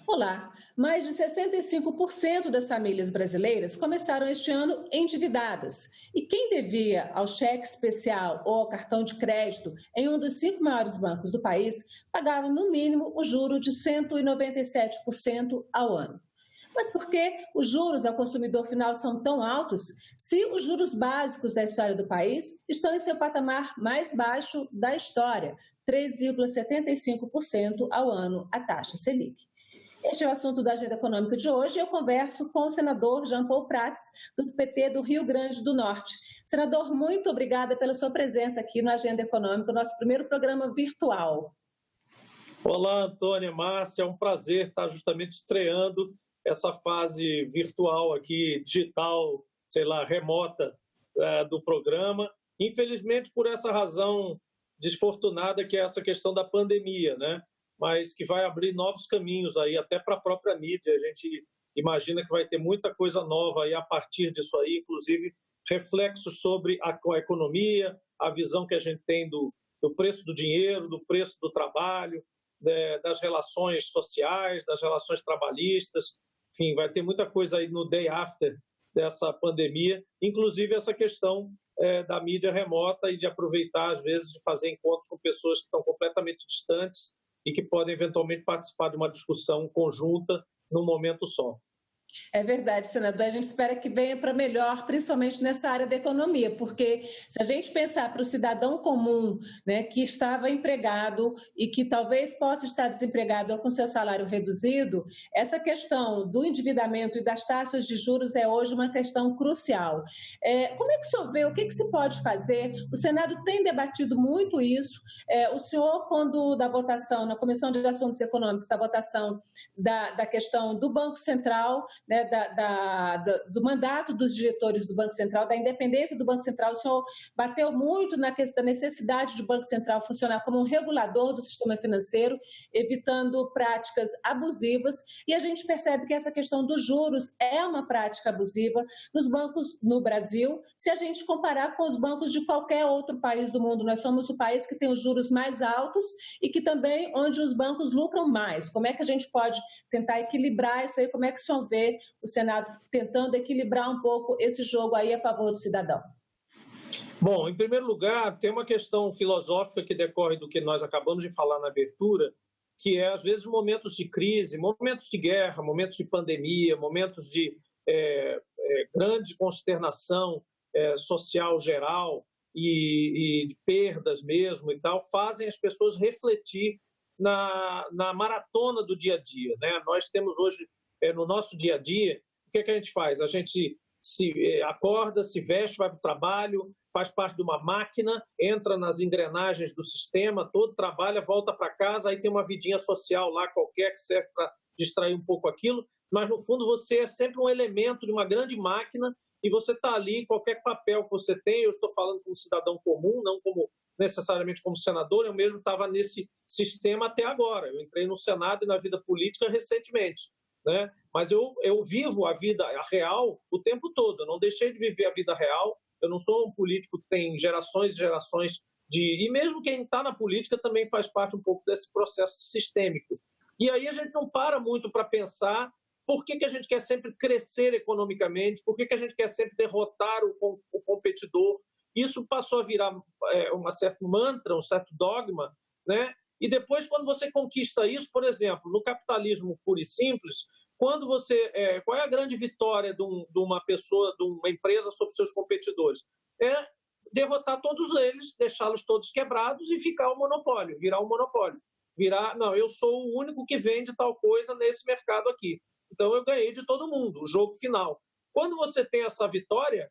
Olá, mais de 65% das famílias brasileiras começaram este ano endividadas. E quem devia ao cheque especial ou ao cartão de crédito em um dos 5 maiores bancos do país pagava, no mínimo, o juro de 197% ao ano. Mas por que os juros ao consumidor final são tão altos se os juros básicos da história do país estão em seu patamar mais baixo da história, 3,75% ao ano, a taxa Selic? Este é o assunto da Agenda Econômica de hoje e eu converso com o senador Jean Paul Prats, do PP do Rio Grande do Norte. Senador, muito obrigada pela sua presença aqui no Agenda Econômica, nosso primeiro programa virtual. Olá, Antônia, Márcia, é um prazer estar justamente estreando essa fase virtual aqui, digital, remota do programa. Infelizmente, por essa razão desfortunada que é essa questão da pandemia, né? Mas que vai abrir novos caminhos aí, até para a própria mídia. A gente imagina que vai ter muita coisa nova aí a partir disso aí, inclusive reflexos sobre a economia, a visão que a gente tem do preço do dinheiro, do preço do trabalho, das relações sociais, das relações trabalhistas. Enfim, vai ter muita coisa aí no day after dessa pandemia, inclusive essa questão da mídia remota e de aproveitar, às vezes, de fazer encontros com pessoas que estão completamente distantes e que podem eventualmente participar de uma discussão conjunta num momento só. É verdade, senador. A gente espera que venha para melhor, principalmente nessa área da economia, porque se a gente pensar para o cidadão comum, né, que estava empregado e que talvez possa estar desempregado ou com seu salário reduzido, essa questão do endividamento e das taxas de juros é hoje uma questão crucial. Como é que o senhor vê? O que se pode fazer? O Senado tem debatido muito isso. O senhor, quando da votação, na Comissão de Assuntos Econômicos, da votação da questão do Banco Central, né, do mandato dos diretores do Banco Central, da independência do Banco Central, o senhor bateu muito na questão da necessidade do Banco Central funcionar como um regulador do sistema financeiro, evitando práticas abusivas, e a gente percebe que essa questão dos juros é uma prática abusiva nos bancos no Brasil, se a gente comparar com os bancos de qualquer outro país do mundo. Nós somos o país que tem os juros mais altos e que também onde os bancos lucram mais. Como é que a gente pode tentar equilibrar isso aí? Como é que o senhor vê o Senado tentando equilibrar um pouco esse jogo aí a favor do cidadão? Bom, em primeiro lugar, tem uma questão filosófica que decorre do que nós acabamos de falar na abertura, que é, às vezes, momentos de crise, momentos de guerra, momentos de pandemia, momentos de grande consternação social geral e de perdas mesmo e tal, fazem as pessoas refletir na maratona do dia a dia, né? Nós temos hoje, no nosso dia a dia, o que a gente faz? A gente acorda, se veste, vai para o trabalho, faz parte de uma máquina, entra nas engrenagens do sistema, todo trabalha, volta para casa, aí tem uma vidinha social lá qualquer que serve para distrair um pouco aquilo, mas no fundo você é sempre um elemento de uma grande máquina e você está ali, qualquer papel que você tem, eu estou falando como cidadão comum, não como necessariamente como senador, eu mesmo estava nesse sistema até agora, eu entrei no Senado e na vida política recentemente, né? Mas eu vivo a vida real o tempo todo, eu não deixei de viver a vida real, eu não sou um político que tem gerações e gerações e mesmo quem está na política também faz parte um pouco desse processo sistêmico. E aí a gente não para muito para pensar por que a gente quer sempre crescer economicamente, por que a gente quer sempre derrotar o competidor. Isso passou a virar um certo mantra, um certo dogma, né? E depois, quando você conquista isso, por exemplo, no capitalismo puro e simples, quando qual é a grande vitória de uma pessoa, de uma empresa sobre seus competidores? É derrotar todos eles, deixá-los todos quebrados e ficar um monopólio, virar um monopólio. Não, eu sou o único que vende tal coisa nesse mercado aqui. Então eu ganhei de todo mundo, o jogo final. Quando você tem essa vitória,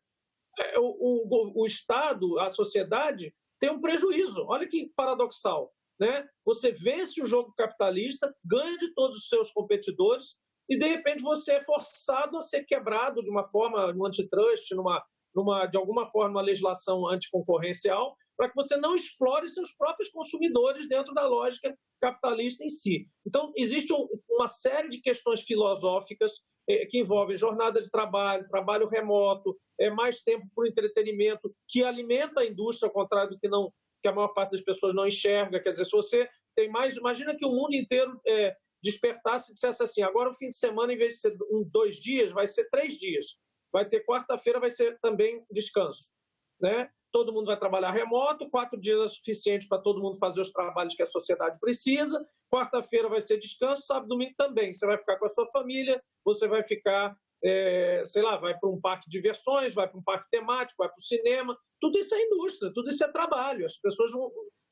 o Estado, a sociedade, tem um prejuízo. Olha que paradoxal, né? Você vence o jogo capitalista, ganha de todos os seus competidores e, de repente, você é forçado a ser quebrado de uma forma, no antitrust, de alguma forma, uma legislação anticoncorrencial, para que você não explore seus próprios consumidores dentro da lógica capitalista em si. Então, existe uma série de questões filosóficas que envolvem jornada de trabalho, trabalho remoto, mais tempo para o entretenimento, que alimenta a indústria, ao contrário do que a maior parte das pessoas não enxerga. Quer dizer, se você tem mais... Imagina que o mundo inteiro despertasse e dissesse assim, agora o fim de semana, em vez de ser 2 dias, vai ser 3 dias. Vai ter quarta-feira, vai ser também descanso, né? Todo mundo vai trabalhar remoto, 4 dias é suficiente para todo mundo fazer os trabalhos que a sociedade precisa, quarta-feira vai ser descanso, sábado e domingo também. Você vai ficar com a sua família, você vai ficar, sei lá, vai para um parque de diversões, vai para um parque temático, vai para o cinema. Tudo isso é indústria, tudo isso é trabalho. As pessoas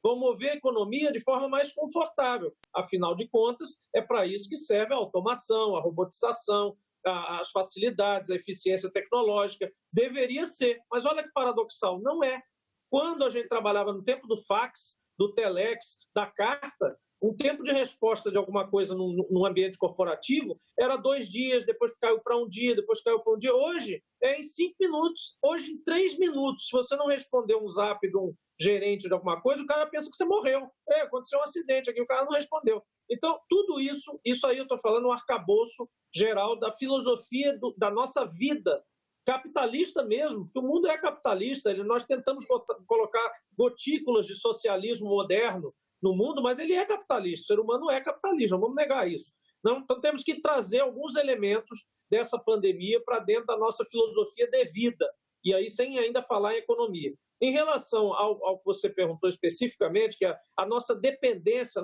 vão mover a economia de forma mais confortável. Afinal de contas, é para isso que serve a automação, a robotização, as facilidades, a eficiência tecnológica. Deveria ser, mas olha que paradoxal, não é. Quando a gente trabalhava no tempo do fax, do telex, da carta, um tempo de resposta de alguma coisa num ambiente corporativo era 2 dias, depois caiu para 1 dia, depois caiu para 1 dia. Hoje é em 5 minutos, hoje em 3 minutos. Se você não responder um zap de um gerente de alguma coisa, o cara pensa que você morreu. Aconteceu um acidente aqui, o cara não respondeu. Então, tudo isso aí eu estou falando um arcabouço geral da filosofia da nossa vida, capitalista mesmo, porque o mundo é capitalista, nós tentamos colocar gotículas de socialismo moderno no mundo, mas ele é capitalista, o ser humano é capitalista, não vamos negar isso. Não, então temos que trazer alguns elementos dessa pandemia para dentro da nossa filosofia de vida, e aí sem ainda falar em economia. Em relação ao que você perguntou especificamente, que é a nossa dependência,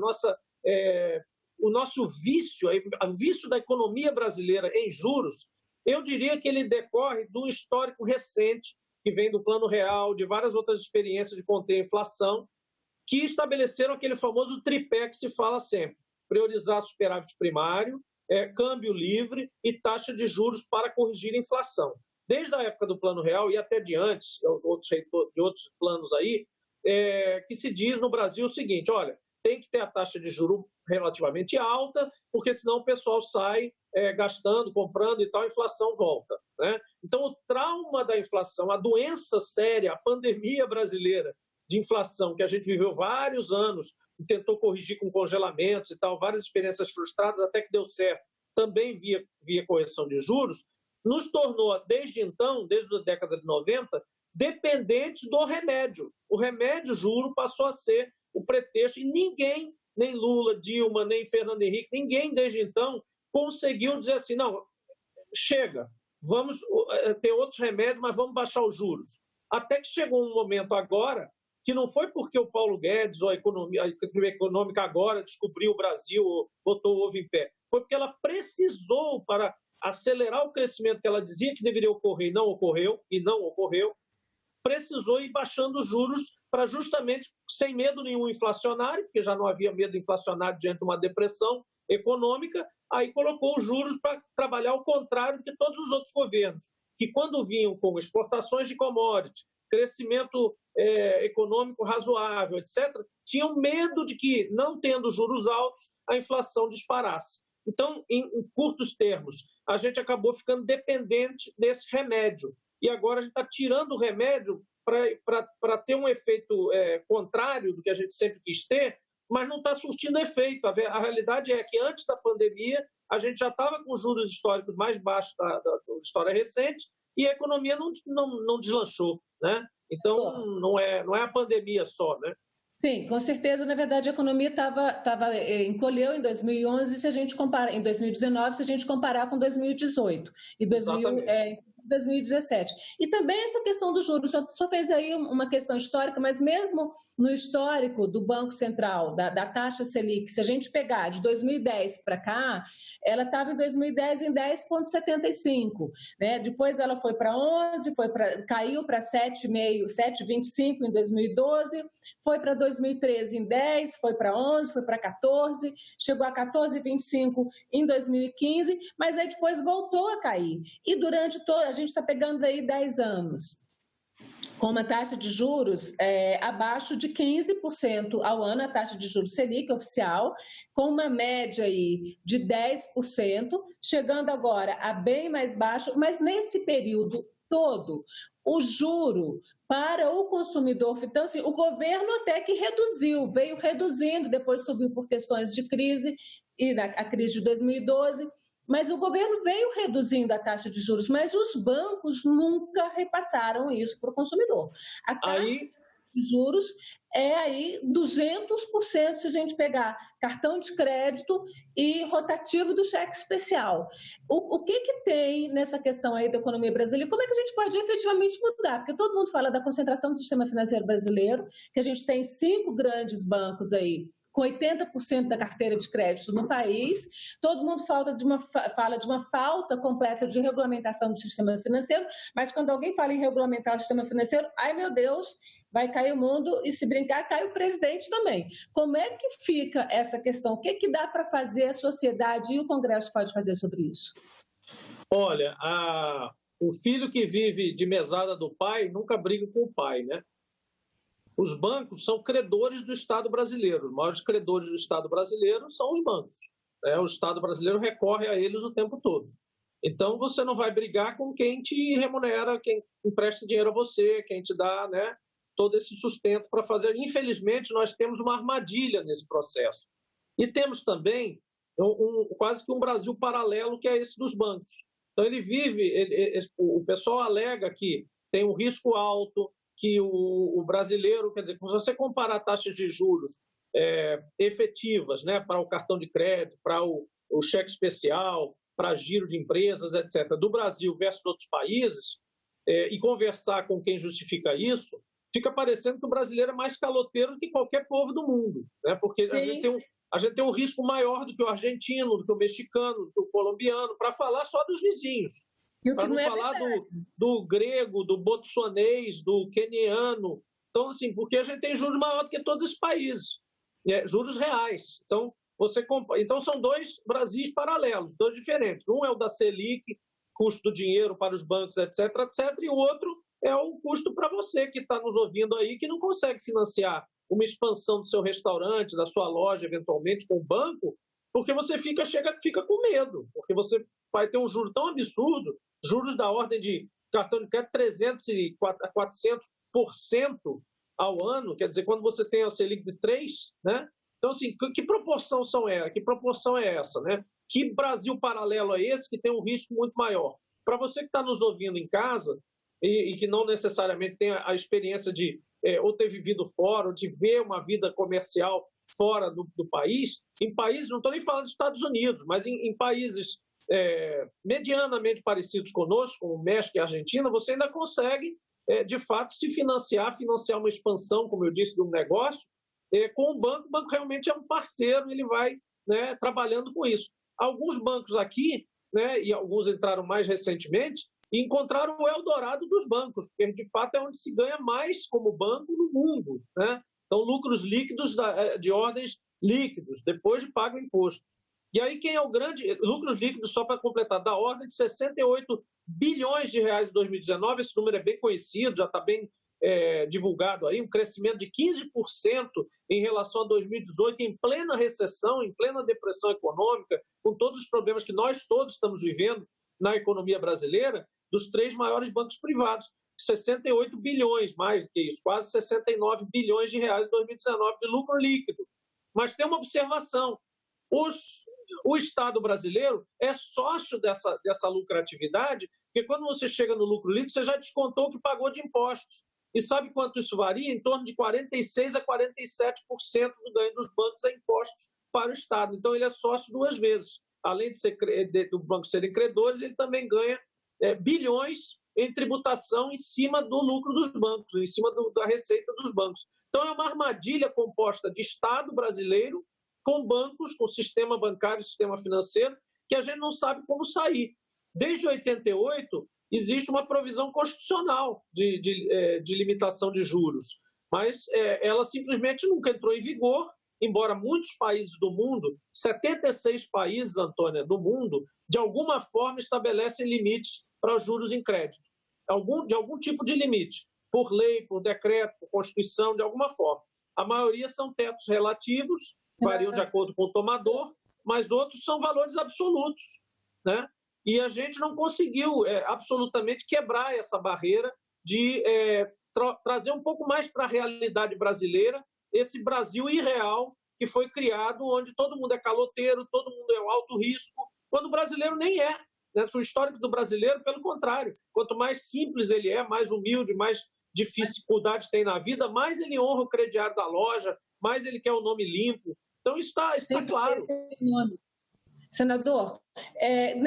o nosso vício, o vício da economia brasileira em juros, eu diria que ele decorre de um histórico recente, que vem do Plano Real, de várias outras experiências de conter a inflação, que estabeleceram aquele famoso tripé que se fala sempre: priorizar superávit primário, câmbio livre e taxa de juros para corrigir a inflação. Desde a época do Plano Real e até de antes, de outros planos aí, que se diz no Brasil o seguinte: olha, tem que ter a taxa de juros relativamente alta, porque senão o pessoal sai gastando, comprando e tal, a inflação volta, né? Então, o trauma da inflação, a doença séria, a pandemia brasileira de inflação, que a gente viveu vários anos e tentou corrigir com congelamentos e tal, várias experiências frustradas, até que deu certo, também via correção de juros, nos tornou, desde então, desde a década de 90, dependentes do remédio. O remédio juro passou a ser o pretexto, e ninguém, nem Lula, Dilma, nem Fernando Henrique, ninguém desde então conseguiu dizer assim, não, chega, vamos ter outros remédios, mas vamos baixar os juros. Até que chegou um momento agora, que não foi porque o Paulo Guedes ou a economia econômica agora descobriu o Brasil, ou botou o ovo em pé, foi porque ela precisou, para acelerar o crescimento que ela dizia que deveria ocorrer e não ocorreu, precisou ir baixando os juros para justamente, sem medo nenhum inflacionário, porque já não havia medo inflacionário diante de uma depressão econômica, aí colocou os juros para trabalhar ao contrário de todos os outros governos, que quando vinham com exportações de commodities, crescimento econômico razoável, etc., tinham medo de que, não tendo juros altos, a inflação disparasse. Então, em curtos termos, a gente acabou ficando dependente desse remédio. E agora a gente está tirando o remédio para ter um efeito contrário do que a gente sempre quis ter, mas não está surtindo efeito. A realidade é que antes da pandemia a gente já estava com juros históricos mais baixos da história recente e a economia não deslanchou, né? Então não é a pandemia só, né? Sim, com certeza. Na verdade, a economia encolheu em 2011, se a gente compara, em 2019, se a gente comparar com 2018 e 2017. E também essa questão do juros, só fez aí uma questão histórica, mas mesmo no histórico do Banco Central, da taxa Selic, se a gente pegar de 2010 para cá, ela estava em 2010 em 10,75, né? Depois ela foi para 11, caiu para 7,5, 7,25 em 2012, foi para 2013 em 10, foi para 11, foi para 14, chegou a 14,25 em 2015, mas aí depois voltou a cair. E durante a gente está pegando aí 10 anos, com uma taxa de juros abaixo de 15% ao ano, a taxa de juros Selic oficial, com uma média aí de 10%, chegando agora a bem mais baixo, mas nesse período todo, o juro para o consumidor, então assim, o governo até que veio reduzindo, depois subiu por questões de crise, e a crise de 2012, mas o governo veio reduzindo a taxa de juros, mas os bancos nunca repassaram isso para o consumidor. A taxa de de juros é aí 200% se a gente pegar cartão de crédito e rotativo do cheque especial. O que tem nessa questão aí da economia brasileira? Como é que a gente pode efetivamente mudar? Porque todo mundo fala da concentração do sistema financeiro brasileiro, que a gente tem 5 grandes bancos aí, com 80% da carteira de crédito no país. Todo mundo fala de uma falta completa de regulamentação do sistema financeiro, mas quando alguém fala em regulamentar o sistema financeiro, ai meu Deus, vai cair o mundo e se brincar, cai o presidente também. Como é que fica essa questão? O que dá para fazer a sociedade e o Congresso pode fazer sobre isso? Olha, o filho que vive de mesada do pai nunca briga com o pai, né? Os bancos são credores do Estado brasileiro. Os maiores credores do Estado brasileiro são os bancos. O Estado brasileiro recorre a eles o tempo todo. Então, você não vai brigar com quem te remunera, quem empresta dinheiro a você, quem te dá, né, todo esse sustento para fazer. Infelizmente, nós temos uma armadilha nesse processo. E temos também quase que um Brasil paralelo, que é esse dos bancos. Então, o pessoal alega que tem um risco alto, que o brasileiro, quer dizer, se você comparar taxas de juros efetivas, né, para o cartão de crédito, para o cheque especial, para giro de empresas, etc., do Brasil versus outros países, e conversar com quem justifica isso, fica parecendo que o brasileiro é mais caloteiro do que qualquer povo do mundo, né, porque a gente tem um risco maior do que o argentino, do que o mexicano, do que o colombiano, para falar só dos vizinhos. Para não falar do grego, do botsuanês, do queniano. Então, assim, porque a gente tem juros maior do que todos os países, juros reais. Então, são 2 Brasis paralelos, 2 diferentes. Um é o da Selic, custo do dinheiro para os bancos, etc., etc., e o outro é o custo para você que está nos ouvindo aí, que não consegue financiar uma expansão do seu restaurante, da sua loja, eventualmente, com o banco, porque você fica com medo, porque você vai ter um juro tão absurdo, juros da ordem de cartão de crédito 300% a 400% ao ano, quer dizer, quando você tem a Selic de 3%, né? Então, assim, que proporção é essa, né? Que Brasil paralelo é esse que tem um risco muito maior? Para você que está nos ouvindo em casa e que não necessariamente tem a experiência de ou ter vivido fora, ou de ver uma vida comercial fora do país, em países, não estou nem falando dos Estados Unidos, mas em países medianamente parecidos conosco, como México e Argentina, você ainda consegue, de fato, se financiar uma expansão, como eu disse, de um negócio, com o banco. O banco realmente é um parceiro, ele vai, né, trabalhando com isso. Alguns bancos aqui, né, e alguns entraram mais recentemente, e encontraram o Eldorado dos bancos, porque, de fato, é onde se ganha mais como banco no mundo, né? Então, lucros líquidos de ordens líquidos, depois de pago o imposto. E aí, quem é o grande... Lucros líquidos, só para completar, da ordem de 68 bilhões de reais em 2019, esse número é bem conhecido, já está bem divulgado aí, um crescimento de 15% em relação a 2018, em plena recessão, em plena depressão econômica, com todos os problemas que nós todos estamos vivendo na economia brasileira, dos 3 maiores bancos privados. 68 bilhões, mais do que isso, quase 69 bilhões de reais em 2019 de lucro líquido. Mas tem uma observação: o Estado brasileiro é sócio dessa lucratividade, porque quando você chega no lucro líquido, você já descontou o que pagou de impostos. E sabe quanto isso varia? Em torno de 46% a 47% do ganho dos bancos é impostos para o Estado. Então, ele é sócio 2 vezes. Além do banco serem credores, ele também ganha bilhões em tributação em cima do lucro dos bancos, em cima da receita dos bancos. Então, é uma armadilha composta de Estado brasileiro com bancos, com sistema bancário, sistema financeiro, que a gente não sabe como sair. Desde 88, existe uma provisão constitucional de limitação de juros, mas ela simplesmente nunca entrou em vigor, embora muitos países do mundo, 76 países, Antônia, do mundo, de alguma forma estabelecem limites para os juros em crédito, de algum tipo de limite, por lei, por decreto, por Constituição, de alguma forma. A maioria são tetos relativos, variam de acordo com o tomador, mas outros são valores absolutos, né? E a gente não conseguiu absolutamente quebrar essa barreira de trazer um pouco mais para a realidade brasileira esse Brasil irreal que foi criado, onde todo mundo é caloteiro, todo mundo é um alto risco, quando o brasileiro nem é. Né? O histórico do brasileiro, pelo contrário, quanto mais simples ele é, mais humilde, mais dificuldade tem na vida, mais ele honra o crediário da loja, mais ele quer o nome limpo. Então, isso está claro. Senador,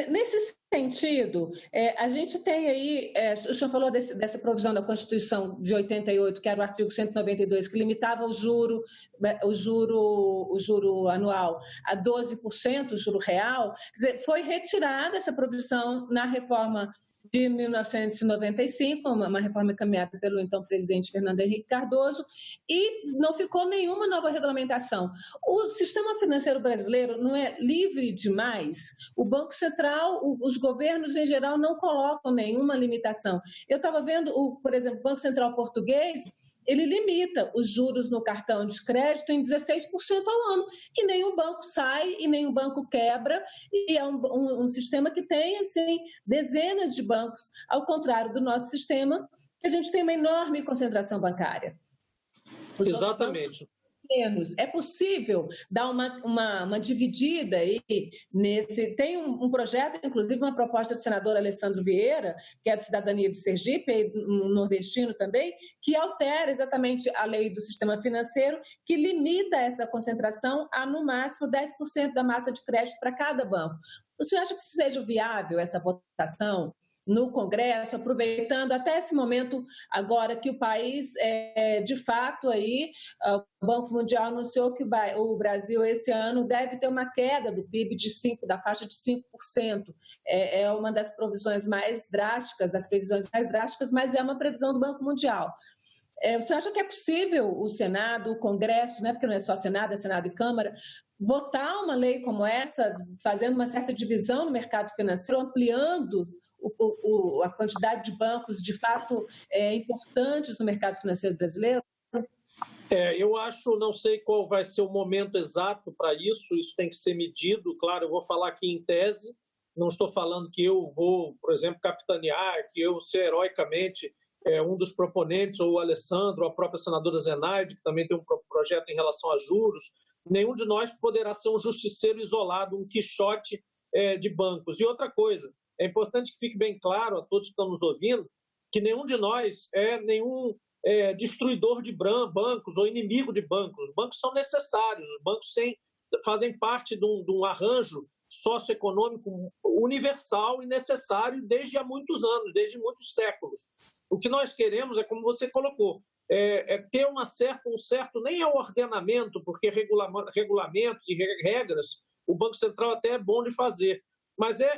nesse sentido, a gente tem aí, o senhor falou dessa provisão da Constituição de 88, que era o artigo 192, que limitava o juro anual a 12%, o juro real. Quer dizer, foi retirada essa provisão na reforma de 1995, uma reforma encaminhada pelo então presidente Fernando Henrique Cardoso, e não ficou nenhuma nova regulamentação. O sistema financeiro brasileiro não é livre demais? O Banco Central, os governos em geral não colocam nenhuma limitação. Eu estava vendo, por exemplo, o Banco Central português, ele limita os juros no cartão de crédito em 16% ao ano, e nenhum banco sai e nenhum banco quebra, e é um sistema que tem assim, dezenas de bancos, ao contrário do nosso sistema, que a gente tem uma enorme concentração bancária. Exatamente. É possível dar uma dividida aí nesse... Tem um projeto, inclusive uma proposta do senador Alessandro Vieira, que é de Cidadania de Sergipe, um nordestino também, que altera exatamente a lei do sistema financeiro, que limita essa concentração a, no máximo, 10% da massa de crédito para cada banco. O senhor acha que isso seja viável, essa votação no Congresso, aproveitando até esse momento agora que o país, de fato, aí, o Banco Mundial anunciou que o Brasil esse ano deve ter uma queda do PIB da faixa de 5%. É uma das previsões mais drásticas, mas é uma previsão do Banco Mundial. O senhor acha que é possível o Senado, o Congresso, né, porque não é só Senado, é Senado e Câmara, votar uma lei como essa, fazendo uma certa divisão no mercado financeiro, ampliando a quantidade de bancos de fato importantes no mercado financeiro brasileiro? Eu acho, não sei qual vai ser o momento exato para isso, isso tem que ser medido. Claro, eu vou falar aqui em tese, não estou falando que eu vou, por exemplo, capitanear, que eu ser heroicamente um dos proponentes, ou o Alessandro, ou a própria senadora Zenaide, que também tem um projeto em relação a juros. Nenhum de nós poderá ser um justiceiro isolado, um quixote de bancos. E outra coisa, é importante que fique bem claro a todos que estão nos ouvindo que nenhum de nós é nenhum destruidor de bancos ou inimigo de bancos. Os bancos são necessários, os bancos fazem parte de um arranjo socioeconômico universal e necessário desde há muitos anos, desde muitos séculos. O que nós queremos é, como você colocou, ter um certo, nem é o ordenamento, porque regulamentos e regras o Banco Central até é bom de fazer, mas é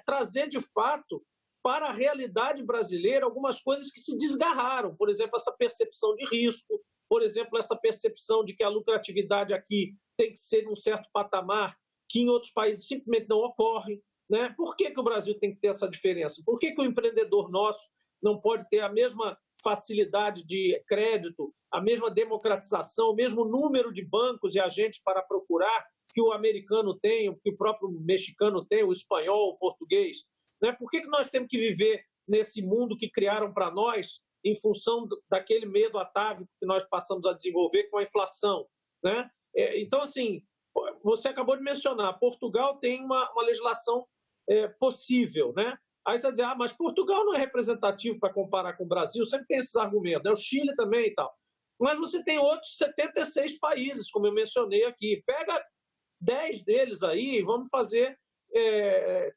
trazer de fato para a realidade brasileira algumas coisas que se desgarraram. Por exemplo, essa percepção de risco, por exemplo, essa percepção de que a lucratividade aqui tem que ser em um certo patamar que em outros países simplesmente não ocorre, né? Por que o Brasil tem que ter essa diferença? Por que o empreendedor nosso não pode ter a mesma facilidade de crédito, a mesma democratização, o mesmo número de bancos e agentes para procurar que o americano tem, que o próprio mexicano tem, o espanhol, o português? Né? Por que nós temos que viver nesse mundo que criaram para nós em função daquele medo atávico que nós passamos a desenvolver com a inflação? Né? Então, assim, você acabou de mencionar, Portugal tem uma legislação possível, né? Aí você vai dizer, mas Portugal não é representativo para comparar com o Brasil, sempre tem esses argumentos, o Chile também e tal. Mas você tem outros 76 países, como eu mencionei aqui. Pega 10 deles aí e vamos fazer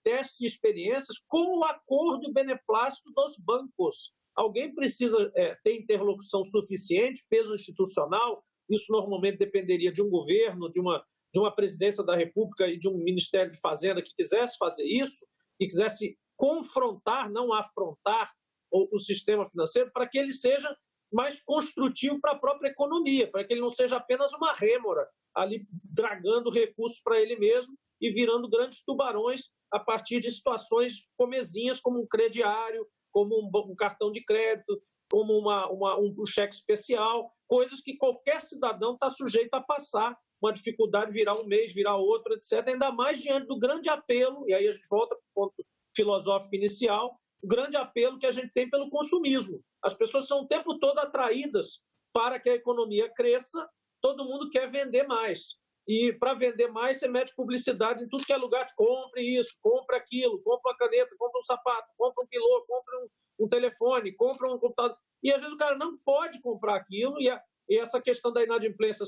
testes e experiências com o acordo e beneplácito dos bancos. Alguém precisa ter interlocução suficiente, peso institucional, isso normalmente dependeria de um governo, de uma presidência da República e de um Ministério de Fazenda que quisesse fazer isso, e quisesse confrontar, não afrontar o sistema financeiro, para que ele seja mais construtivo para a própria economia, para que ele não seja apenas uma rêmora, ali dragando recursos para ele mesmo e virando grandes tubarões a partir de situações comezinhas, como um crediário, como um cartão de crédito, como um cheque especial, coisas que qualquer cidadão está sujeito a passar, uma dificuldade virar um mês, virar outro, etc. Ainda mais diante do grande apelo, e aí a gente volta para o ponto filosófico inicial, o grande apelo que a gente tem pelo consumismo. As pessoas são o tempo todo atraídas para que a economia cresça, todo mundo quer vender mais. E para vender mais, você mete publicidade em tudo que é lugar, compre isso, compre aquilo, compre uma caneta, compre um sapato, compre um piloto, compre um telefone, compre um computador. e às vezes o cara não pode comprar aquilo, e essa questão da inadimplência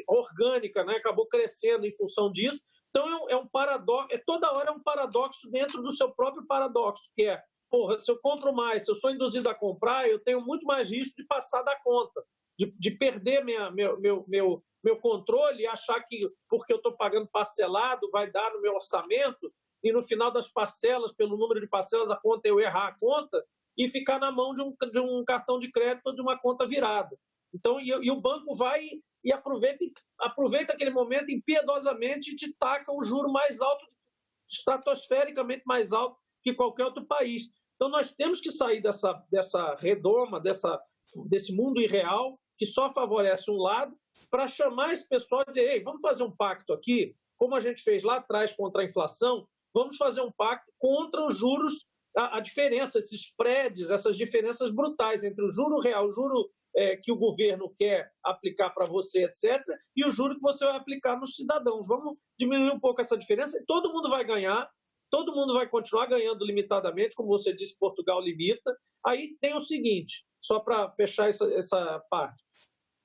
orgânica, né, acabou crescendo em função disso. Então é um paradoxo, toda hora é um paradoxo dentro do seu próprio paradoxo, que é, porra, se eu compro mais, se eu sou induzido a comprar, eu tenho muito mais risco de passar da conta, de perder meu controle e achar que, porque eu estou pagando parcelado, vai dar no meu orçamento, e no final das parcelas, pelo número de parcelas, a conta eu errar a conta e ficar na mão de um cartão de crédito ou de uma conta virada. Então, e o banco vai e aproveita aquele momento impiedosamente e te taca um juro mais alto, estratosfericamente mais alto que qualquer outro país. Então, nós temos que sair dessa redoma, desse mundo irreal, que só favorece um lado, para chamar esse pessoal e dizer, ei, vamos fazer um pacto aqui, como a gente fez lá atrás contra a inflação, vamos fazer um pacto contra os juros, a diferença, esses spreads, essas diferenças brutais entre o juro real, o juro que o governo quer aplicar para você, etc., e o juro que você vai aplicar nos cidadãos. Vamos diminuir um pouco essa diferença e todo mundo vai ganhar, todo mundo vai continuar ganhando limitadamente, como você disse, Portugal limita. Aí tem o seguinte, só para fechar essa parte.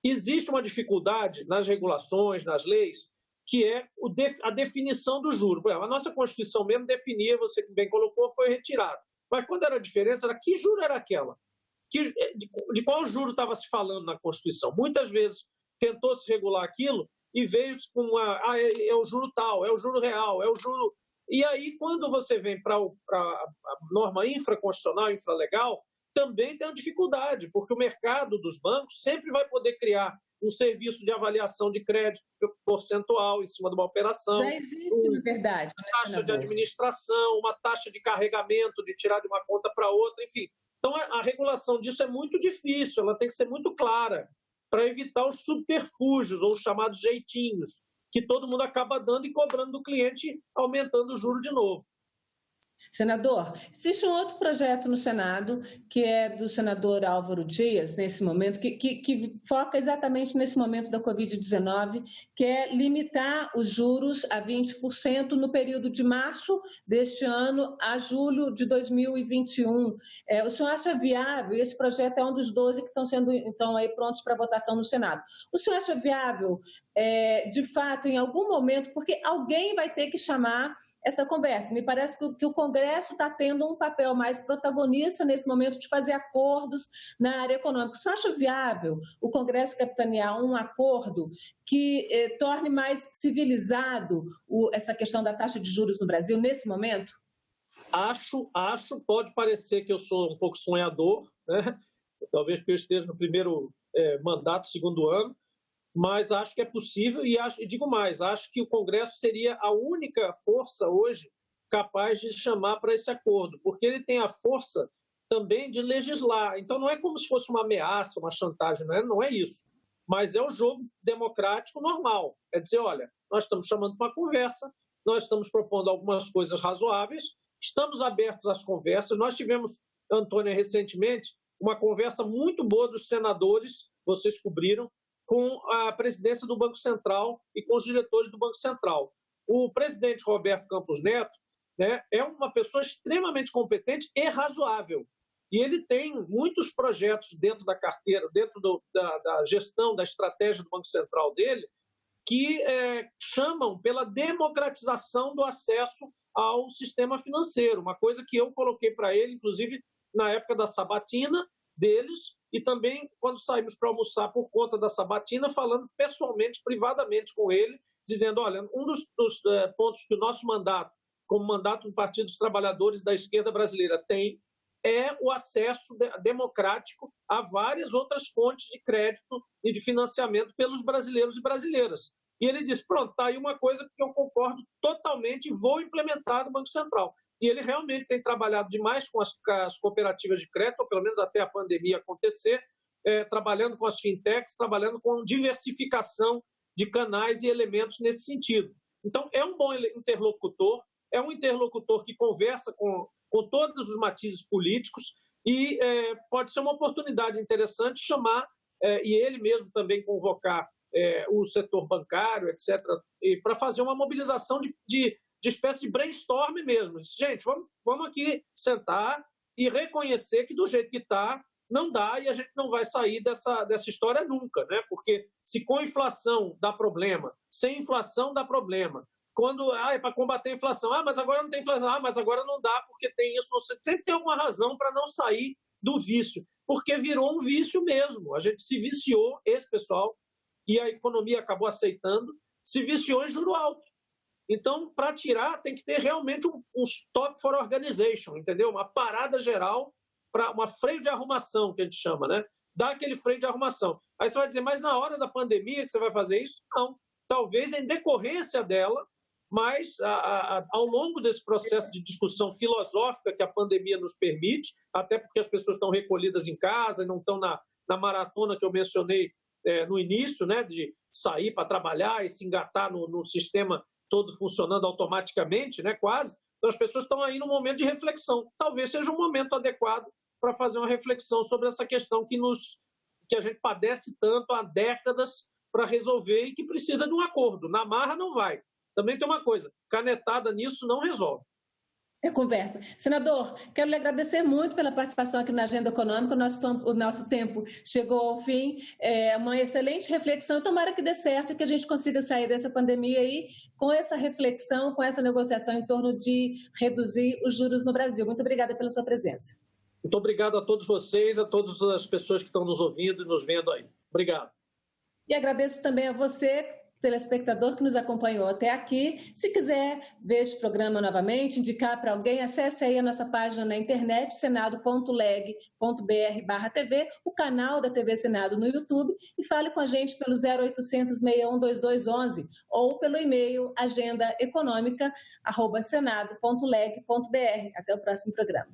Existe uma dificuldade nas regulações, nas leis, que é a definição do juro. A nossa Constituição mesmo definia, você bem colocou, foi retirado. Mas quando era a diferença, era que juro era aquela? De qual juro estava se falando na Constituição? Muitas vezes tentou se regular aquilo e veio com é o juro tal, é o juro real, é o juro... E aí, quando você vem para a norma infraconstitucional, infralegal, também tem uma dificuldade, porque o mercado dos bancos sempre vai poder criar um serviço de avaliação de crédito percentual em cima de uma operação. Já existe, na verdade. Uma taxa de administração, uma taxa de carregamento, de tirar de uma conta para outra, enfim. Então, a regulação disso é muito difícil, ela tem que ser muito clara para evitar os subterfúgios ou os chamados jeitinhos, que todo mundo acaba dando e cobrando do cliente, aumentando o juro de novo. Senador, existe um outro projeto no Senado, que é do senador Álvaro Dias, nesse momento, que foca exatamente nesse momento da Covid-19, que é limitar os juros a 20% no período de março deste ano a julho de 2021. O senhor acha viável, esse projeto é um dos 12 que estão sendo então, aí, prontos para votação no Senado, o senhor acha viável, de fato, em algum momento, porque alguém vai ter que chamar essa conversa? Me parece que o Congresso está tendo um papel mais protagonista nesse momento de fazer acordos na área econômica. Você acha viável o Congresso capitanear um acordo que torne mais civilizado essa questão da taxa de juros no Brasil nesse momento? Acho, pode parecer que eu sou um pouco sonhador, né? Talvez porque eu esteja no primeiro mandato, segundo ano, mas acho que é possível e digo mais, acho que o Congresso seria a única força hoje capaz de chamar para esse acordo, porque ele tem a força também de legislar. Então não é como se fosse uma ameaça, uma chantagem, não é isso. Mas é o jogo democrático normal. É dizer, olha, nós estamos chamando para uma conversa, nós estamos propondo algumas coisas razoáveis, estamos abertos às conversas. Nós tivemos, Antônia, recentemente, uma conversa muito boa dos senadores, vocês cobriram, com a presidência do Banco Central e com os diretores do Banco Central. O presidente Roberto Campos Neto, né, é uma pessoa extremamente competente e razoável. E ele tem muitos projetos dentro da carteira, dentro da gestão, da estratégia do Banco Central dele, que chamam pela democratização do acesso ao sistema financeiro, uma coisa que eu coloquei para ele, inclusive, na época da sabatina deles, e também quando saímos para almoçar por conta da sabatina, falando pessoalmente, privadamente com ele, dizendo, olha, um dos pontos que o nosso mandato, como mandato do Partido dos Trabalhadores da esquerda brasileira tem, é o acesso democrático a várias outras fontes de crédito e de financiamento pelos brasileiros e brasileiras. E ele disse, pronto, está aí uma coisa que eu concordo totalmente e vou implementar no Banco Central. E ele realmente tem trabalhado demais com as cooperativas de crédito, ou pelo menos até a pandemia acontecer, trabalhando com as fintechs, trabalhando com diversificação de canais e elementos nesse sentido. Então, é um bom interlocutor, é um interlocutor que conversa com todos os matizes políticos e pode ser uma oportunidade interessante chamar, e ele mesmo também convocar o setor bancário, etc., para fazer uma mobilização de espécie de brainstorm mesmo. Gente, vamos aqui sentar e reconhecer que do jeito que está, não dá e a gente não vai sair dessa história nunca, né? Porque se com inflação dá problema, sem inflação dá problema. Quando é para combater a inflação, mas agora não tem inflação, mas agora não dá porque tem isso. Você sempre tem alguma razão para não sair do vício, porque virou um vício mesmo. A gente se viciou, esse pessoal, e a economia acabou aceitando, se viciou em juro alto. Então, para tirar, tem que ter realmente um stop for organization, entendeu? Uma parada geral, uma freio de arrumação, que a gente chama, né? Dá aquele freio de arrumação. Aí você vai dizer, mas na hora da pandemia que você vai fazer isso? Não. Talvez em decorrência dela, mas ao longo desse processo de discussão filosófica que a pandemia nos permite, até porque as pessoas estão recolhidas em casa e não estão na maratona que eu mencionei no início, né, de sair para trabalhar e se engatar no sistema todo funcionando automaticamente, né, quase. Então as pessoas estão aí num momento de reflexão. Talvez seja um momento adequado para fazer uma reflexão sobre essa questão que a gente padece tanto há décadas para resolver e que precisa de um acordo. Na marra não vai. Também tem uma coisa, canetada nisso não resolve. É conversa. Senador, quero lhe agradecer muito pela participação aqui na Agenda Econômica. O nosso tempo chegou ao fim. É uma excelente reflexão. Tomara que dê certo e que a gente consiga sair dessa pandemia aí com essa reflexão, com essa negociação em torno de reduzir os juros no Brasil. Muito obrigada pela sua presença. Muito obrigado a todos vocês, a todas as pessoas que estão nos ouvindo e nos vendo aí. Obrigado. E agradeço também a você, telespectador que nos acompanhou até aqui. Se quiser ver este programa novamente, indicar para alguém, acesse aí a nossa página na internet, senado.leg.br/TV, o canal da TV Senado no YouTube, e fale com a gente pelo 0800 61 2211 ou pelo e-mail agendaeconomica@senado.leg.br. Até o próximo programa.